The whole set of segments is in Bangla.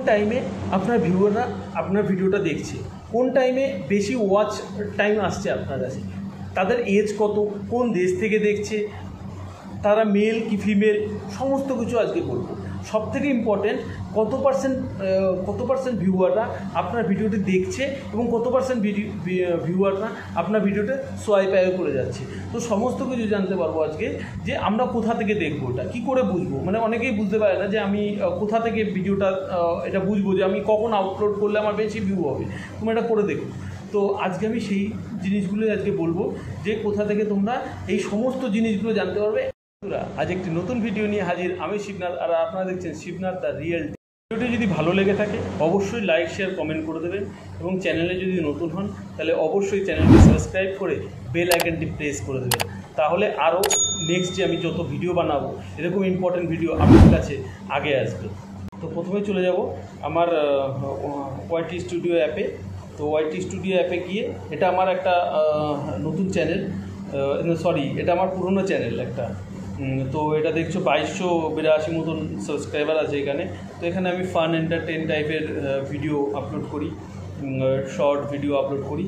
টাইমে আপনার ভিউয়াররা আপনার ভিডিওটা দেখছে, কোন টাইমে বেশি ওয়াচ টাইম আসছে আপনার কাছে, তাদের এজ কত, কোন দেশ থেকে দেখছে, তারা মেল কি ফিমেল, সমস্ত কিছু আজকে বলবো। সবথেকে ইম্পর্টেন্ট কত পার্সেন্ট ভিউয়াররা আপনার ভিডিওটি দেখছে এবং কত পার্সেন্ট ভিউয়াররা আপনার ভিডিওতে সোয়াইপ করে যাচ্ছে। তো সমস্ত কিছু জানতে পারবো আজকে, যে আমরা কোথা থেকে দেখবো, এটা কী করে বুঝবো। মানে অনেকেই বুঝতে পারে না যে আমি কোথা থেকে ভিডিওটা এটা বুঝবো যে আমি কখন আপলোড করলে আমার বেশি ভিউ হবে, তুমি এটা করে দেখো। তো আজকে আমি সেই জিনিসগুলোই আজকে বলবো, যে কোথা থেকে তোমরা এই সমস্ত জিনিসগুলো জানতে পারবে। আজ একটি নতুন ভিডিও নিয়ে হাজির, আমি শিবনাথ, আর আপনারা দেখছেন শিবনাথ দ্য রিয়েল। ভিডিওটি যদি ভালো লেগে থাকে অবশ্যই লাইক শেয়ার কমেন্ট করে দেবেন, এবং চ্যানেলে যদি নতুন হন তাহলে অবশ্যই চ্যানেলটি সাবস্ক্রাইব করে বেল আইকনটি প্রেস করে দেবেন। তাহলে আরও নেক্সট যে আমি যত ভিডিও বানাবো এরকম ইম্পর্টেন্ট ভিডিও আপনার কাছে আগে আসবে। তো প্রথমে চলে যাব আমার ওয়াইটি স্টুডিও অ্যাপে। তো ওয়াইটি স্টুডিও অ্যাপে গিয়ে, এটা আমার একটা নতুন চ্যানেল, সরি এটা আমার পুরনো চ্যানেল একটা। তো এটা দেখছো 2282 মতন সাবস্ক্রাইবার আছে এখানে। তো এখানে আমি ফান এন্টারটেন টাইপের ভিডিও আপলোড করি, শর্ট ভিডিও আপলোড করি।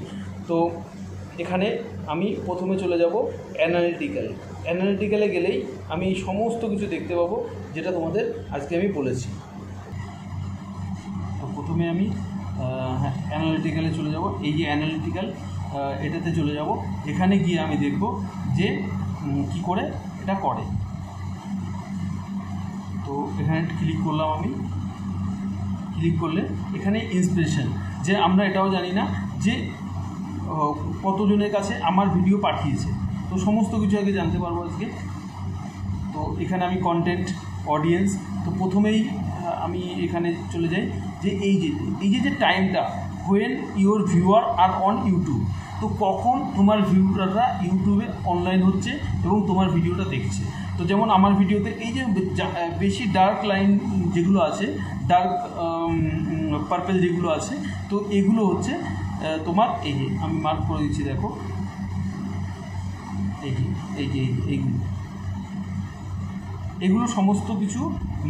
তো এখানে আমি প্রথমে চলে যাব অ্যানালিটিক্যালে গেলেই আমি এই সমস্ত কিছু দেখতে পাবো যেটা তোমাদের আজকে আমি বলেছি। তো প্রথমে আমি অ্যানালিটিক্যালে চলে যাব, এই যে অ্যানালিটিক্যাল এটাতে চলে যাব। এখানে গিয়ে আমি দেখব যে কি করে এটা করে। তো এখানে ক্লিক করলাম, আমি ক্লিক করলে এখানে ইন্সপিরেশন, যে আমরা এটাও জানি না যে কতজনের কাছে আমার ভিডিও পাঠিয়েছে। তো সমস্ত কিছু আগে জানতে পারবো আজকে। তো এখানে আমি কন্টেন্ট, অডিয়েন্স, তো প্রথমেই আমি এখানে চলে যাই যে এই যে টাইমটা when your viewer are on YouTube. তো কখন তোমার ভিউয়াররা ইউটিউবে অনলাইন হচ্ছে এবং তোমার ভিডিওটা দেখছে। তো যেমন আমার ভিডিওতে এই যে বেশি ডার্ক লাইন যেগুলো আছে, ডার্ক পার্পেল যেগুলো আছে, তো এগুলো হচ্ছে তোমার এই যে আমি মার্ক করে দিচ্ছি, দেখো এগুলো সমস্ত কিছু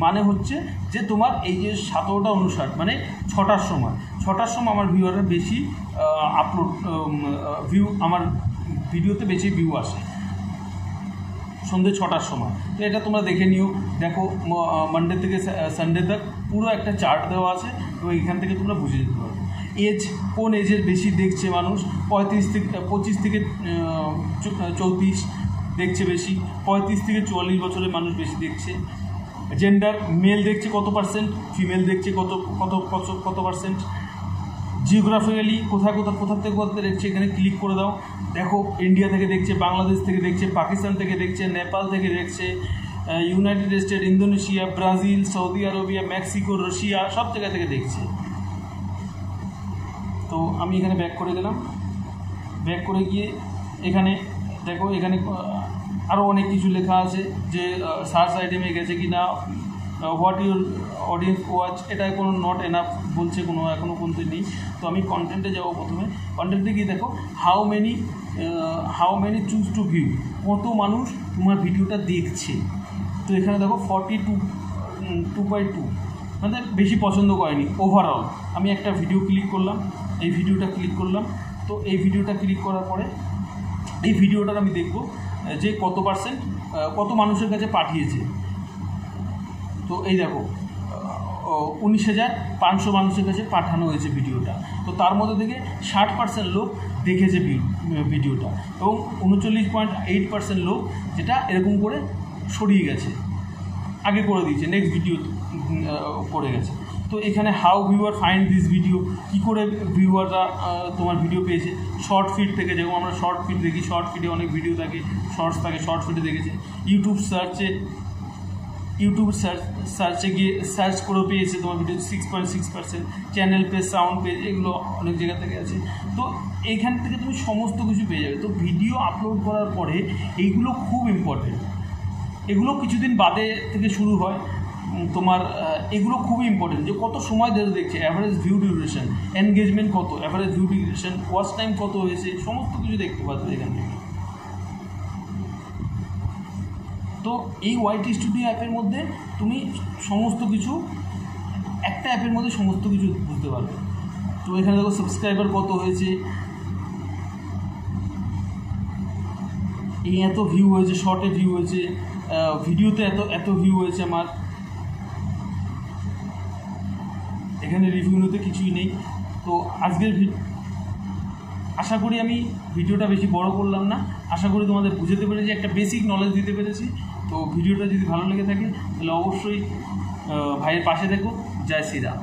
মানে হচ্ছে যে তোমার এই যে 17:59 মানে 6টার সময় আমার ভিউয়াররা বেশি ভিউ, আমার ভিডিওতে বেশি ভিউ আসে সন্ধ্যে 6টার সময়। তো এটা তোমরা দেখে নিও। দেখো মানডে থেকে সানডে তক পুরো একটা চার্ট দেওয়া আছে, এবং এখান থেকে তোমরা বুঝে যেতে পারো এজ, কোন এজের বেশি দেখছে মানুষ। 25 থেকে 34 দেখছে বেশি, 35 থেকে 44 বছরের মানুষ বেশি দেখছে। জেন্ডার, মেল দেখছে কত পার্সেন্ট, ফিমেল দেখছে কত পার্সেন্ট। জিওগ্রাফিক্যালি কোথা থেকে দেখছে, এখানে ক্লিক করে দাও। দেখো ইন্ডিয়া থেকে দেখছে, বাংলাদেশ থেকে দেখছে, পাকিস্তান থেকে দেখছে, নেপাল থেকে দেখছে, United state, Indonesia, Brazil, Saudi Arabia, Mexico, Russia, সব জায়গা থেকে দেখছে। তো আমি এখানে ব্যাক করে গেলাম। ব্যাক করে গিয়ে এখানে দেখো, এখানে আরও অনেক কিছু লেখা আছে, যে সার্চ আইটেমে গেছে কি না, হোয়াট ইউর অডিয়েন্স ওয়াচ, এটা কোনো নট এনাফ বলছে, কোনো এখনও পর্যন্ত নেই। তো আমি কন্টেন্টে যাবো। প্রথমে কন্টেন্টে গিয়ে দেখো how many choose to view, কত মানুষ তোমার ভিডিওটা দেখছে। তো এখানে দেখো 42.2, মানে বেশি পছন্দ করেনি ওভারঅল। আমি একটা ভিডিও ক্লিক করলাম, এই ভিডিওটা ক্লিক করলাম। তো এই ভিডিওটা ক্লিক করার পরে এই ভিডিওটার আমি দেখব যে কত মানুষের কাছে পাঠিয়েছে। তো এই দেখো 19,500 মানুষের কাছে পাঠানো হয়েছে ভিডিওটা। তো তার মধ্যে থেকে 60% লোক দেখেছে ভিডিওটা, এবং 39.8% লোক যেটা এরকম করে সরিয়ে গেছে, আগে করে দিয়েছে, নেক্সট ভিডিও করে গেছে। তো এখানে how viewer find this video, কী করে ভিউয়াররা তোমার ভিডিও পেয়েছে। শর্ট ফিড থেকে, যেমন আমরা শর্ট ফিড দেখি, শর্ট ফিডে অনেক ভিডিও থাকে, শর্টস থাকে, শর্ট ফিডে দেখেছে। ইউটিউব সার্চে গিয়ে সার্চ করে পেয়েছে তোমার video 6.6%। Channel page, sound page, এগুলো অনেক জায়গা থেকে আছে। তো এইখান থেকে তুমি সমস্ত কিছু পেয়ে যাবে। তো ভিডিও আপলোড করার পরে এইগুলো খুব ইম্পর্টেন্ট, এগুলো কিছুদিন বাদে থেকে শুরু হয় তোমার। এগুলো খুবই ইম্পর্টেন্ট, যে কত সময় ধরে দেখছে, অ্যাভারেজ ভিউ ডিউরেশন, এনগেজমেন্ট কত, average view duration, watch time কত হয়েছে, সমস্ত কিছু দেখতে পাচ্ছ এখান থেকে। তো এই ওয়াইটি স্টুডিও অ্যাপের মধ্যে তুমি সমস্ত কিছু একটা অ্যাপের মধ্যে সমস্ত কিছু বুঝতে পারবে। তো এখানে দেখো সাবস্ক্রাইবার কত হয়েছে, এই এত ভিউ হয়েছে, শর্টে ভিউ হয়েছে, ভিডিওতে এত ভিউ হয়েছে আমার। এখানে রিভিউ নিতে কিছুই নেই। তো আজকের আশা করি আমি ভিডিওটা বেশি বড় করলাম না, আশা করি তোমাদের বুঝতে পেরেছি, একটা বেসিক নলেজ দিতে পেরেছি। তো ভিডিওটা যদি ভালো লেগে থাকে তাহলে অবশ্যই ভাইয়ের পাশে থেকো। জয় শ্রীরাম।